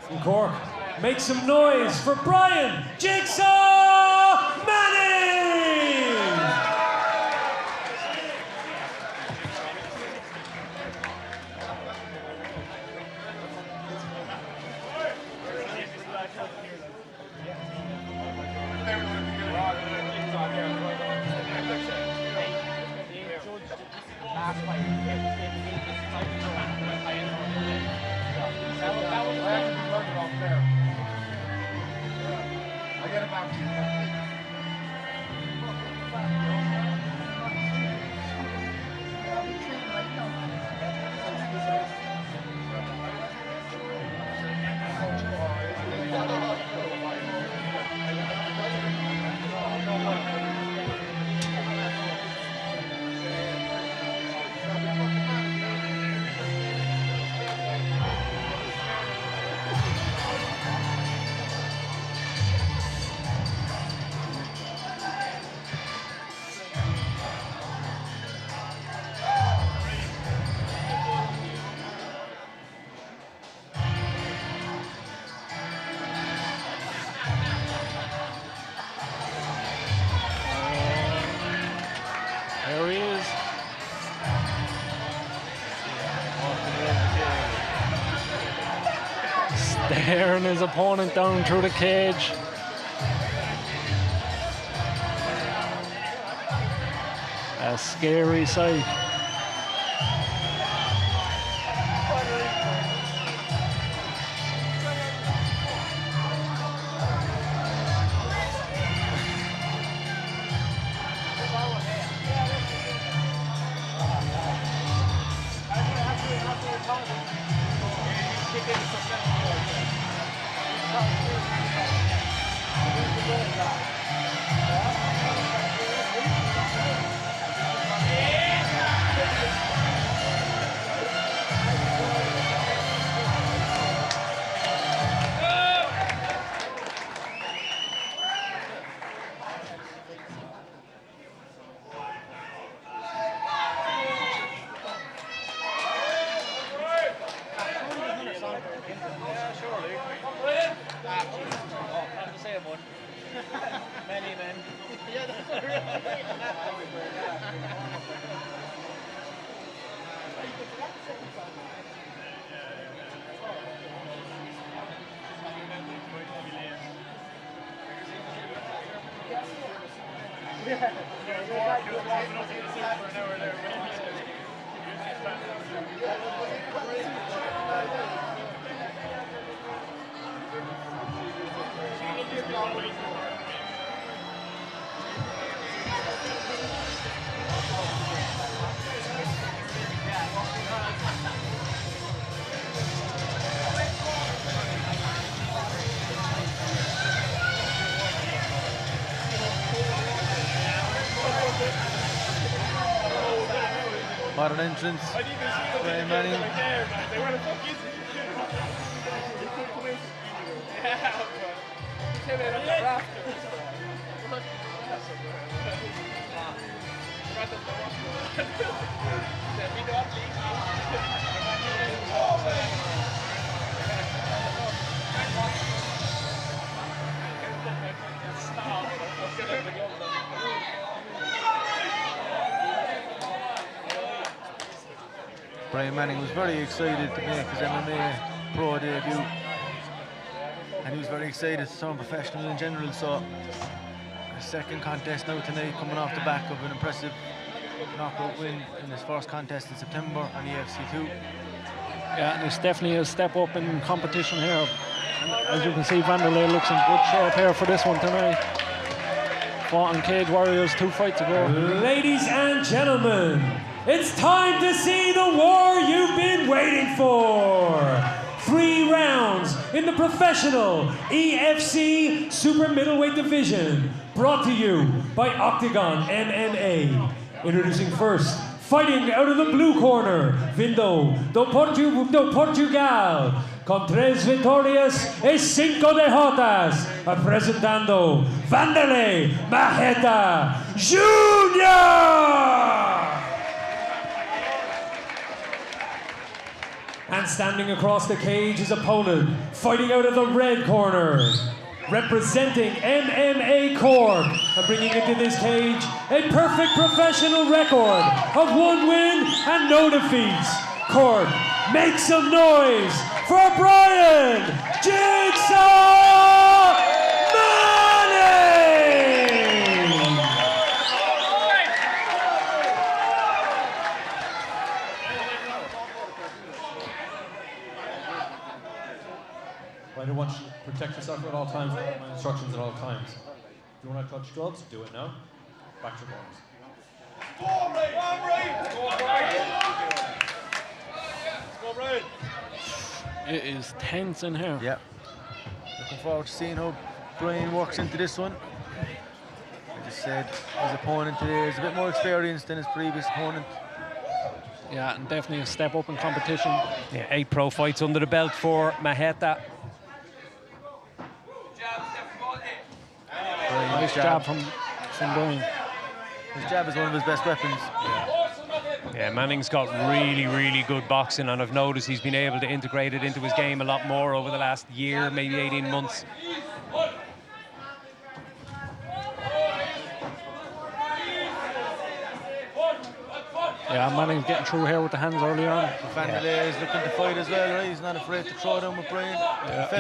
From Cork, make some noise for Brian Jigsaw Manning! There he is. Staring his opponent down through the cage. A scary sight. Modern entrance, Brian Manning. Brian Manning was very excited to make his MMA pro debut, and he was very excited to turn professional in general. So his second contest now tonight, coming off the back of an impressive knockout win in his first contest in September on EFC 2. Yeah, and it's definitely a step up in competition here. And as you can see, Vanderlei looks in good shape here for this one tonight. Fought on Cage Warriors 2 fights ago. Ladies and gentlemen, it's time to see the war you've been waiting for. 3 rounds in the professional EFC Super Middleweight Division, brought to you by Octagon MMA. Introducing first, fighting out of the blue corner, Vindo do Portugal, con 3 victorias y 5 derrotas, presentando Vanderlei Marreta Jr. And standing across the cage, his opponent, fighting out of the red corner, representing MMA Cork, and bringing into this cage a perfect professional record of 1 win and no defeats. Cork, make some noise for Brian Jigsaw Manning! I want you to protect yourself at all times, follow my instructions at all times. If you want to touch gloves, do it now. Back to corners. It is tense in here. Yeah. Looking forward to seeing how Brian works into this one. I just said his opponent today is a bit more experienced than his previous opponent. Yeah, and definitely a step up in competition. Yeah, 8 pro fights under the belt for Maheta. Nice jab from Brian. His jab is one of his best weapons. Yeah, Manning's got really good boxing, and I've noticed he's been able to integrate it into his game a lot more over the last year, maybe 18 months. Yeah, Manning's getting through here with the hands early on. Vanderlei is looking to fight as well, right? He's not afraid to throw down with Brian.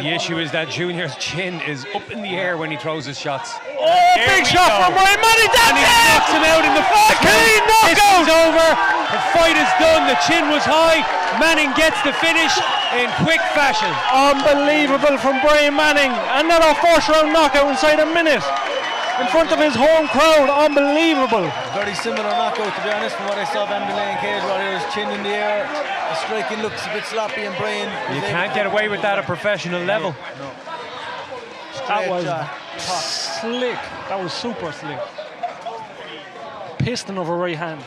The issue is that Junior's chin is up in the air when he throws his shots. Oh, big shot from Brian Manning! And he knocks him out in the first. Clean This knockout! is over. The fight is done. The chin was high. Manning gets the finish in quick fashion. Unbelievable from Brian Manning. Another first round knockout inside a minute. In front of his home crowd, unbelievable. Very similar knockout, to be honest, from what I saw Vanderlei and Cage Warriors. Chin in the air, the striking looks a bit sloppy, and Brian. You can't get away with that at professional level. No. That was Top. slick. That was super slick. Piston of a right hand.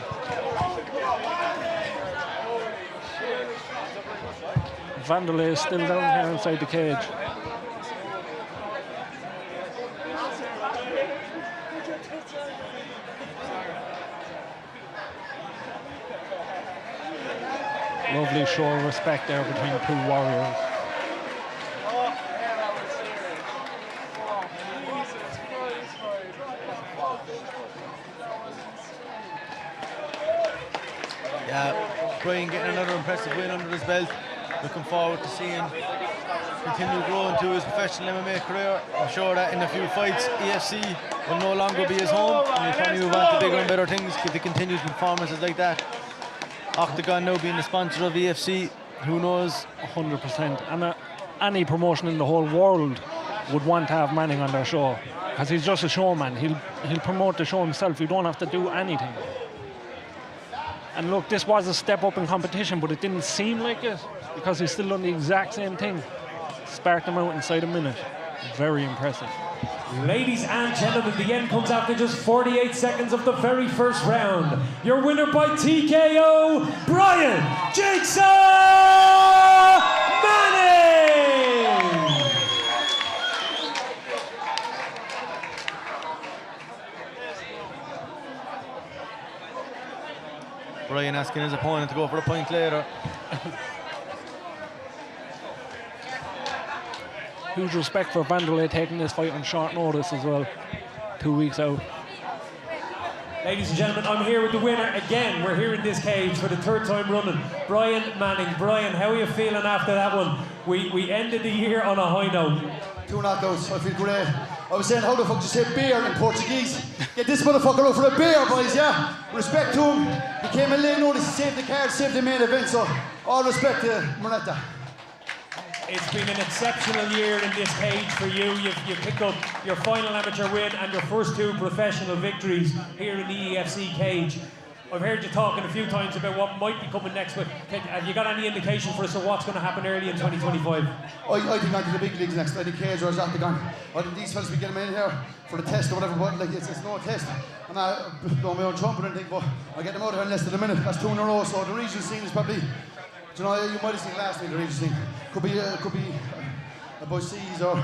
Vanderlei is still down here inside the cage. Lovely show of respect there between the 2 warriors. Yeah, Brian getting another impressive win under his belt. Looking forward to seeing him continue growing to his professional MMA career. I'm sure that in a few fights, EFC will no longer be his home, and he'll probably move on to bigger and better things if he continues performances like that. Octagon now being the sponsor of EFC, who knows? 100%. And any promotion in the whole world would want to have Manning on their show, because he's just a showman. He'll promote the show himself. You don't have to do anything. And look, this was a step up in competition, but it didn't seem like it, because he's still done the exact same thing. Sparked him out inside a minute. Very impressive. Ladies and gentlemen, the end comes after just 48 seconds of the very first round. Your winner by TKO, Brian Jigsaw Manning! Brian asking his opponent to go for a point later. Huge respect for Vanderlei taking this fight on short notice as well. 2 weeks out. Ladies and gentlemen, I'm here with the winner again. We're here in this cage for the 3rd time running. Brian Manning. Brian, how are you feeling after that one? We ended the year on a high note. 2 knockouts, I feel great. I was saying, how the fuck do you say beer in Portuguese? Get this motherfucker out for a beer, boys, yeah? Respect to him. He came in late notice, he saved the card, saved the main event, so all respect to Moneta. It's been an exceptional year in this cage for you. You've picked up your final amateur win and your first 2 professional victories here in the EFC cage. I've heard you talking a few times about what might be coming next, but have you got any indication for us of what's going to happen early in 2025? I think on to the big leagues next. I think Cage or Octagon. I think these fellas, we get them in here for the test or whatever, but like it's no test. I'm not blowing my own trumpet or anything, but I'll get them out of here in less than a minute. That's 2 in a row, so the regional scene is probably, you know, you might have seen last week, the regional scene. Could be a boy C's or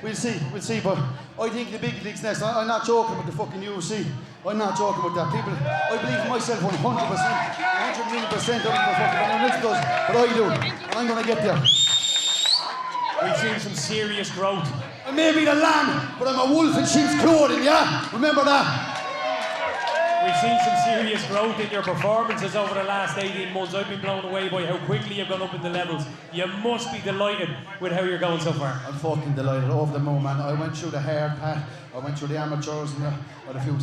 We'll see, but I think the big leagues next. I'm not joking with the fucking UFC. I'm not joking with that. People, I believe in myself 100%, 100 million percent. I don't give a fuck if anyone else does, but I do, and I'm gonna get there. We've seen some serious growth. I may be the lamb, but I'm a wolf in sheep's clothing, yeah? Remember that? We've seen some serious growth in your performances over the last 18 months. I've been blown away by how quickly you've gone up in the levels. You must be delighted with how you're going so far. I'm fucking delighted, over the moon, man. I went through the hard path. I went through the amateurs and I had a few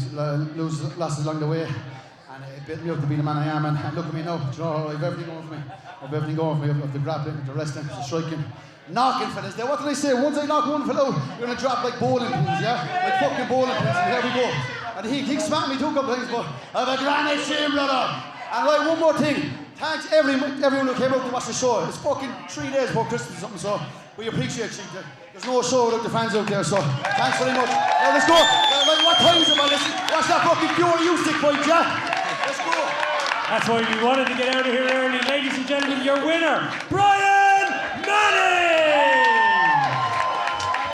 losses along the way. And it built me up to be the man I am. And look at me now. Do you know, I have everything going for me. I have everything going for me. I have the grappling, the wrestling, the striking. Knocking fellas there. What did I say? Once I knock one fella out, you're gonna drop like bowling pins, yeah? Like fucking bowling pins. And here we go. And he smacked me 2 couple times, but I have a granite shame, brother. And right, one more thing. Thanks everyone who came out to watch the show. It's fucking 3 days before Christmas or something, so we appreciate you. There's no show without the fans out there, so thanks very much. Now let's go. What time is it, man? Watch that fucking pure U-stick fight, yeah? Let's go. That's why we wanted to get out of here early. Ladies and gentlemen, your winner, Brian!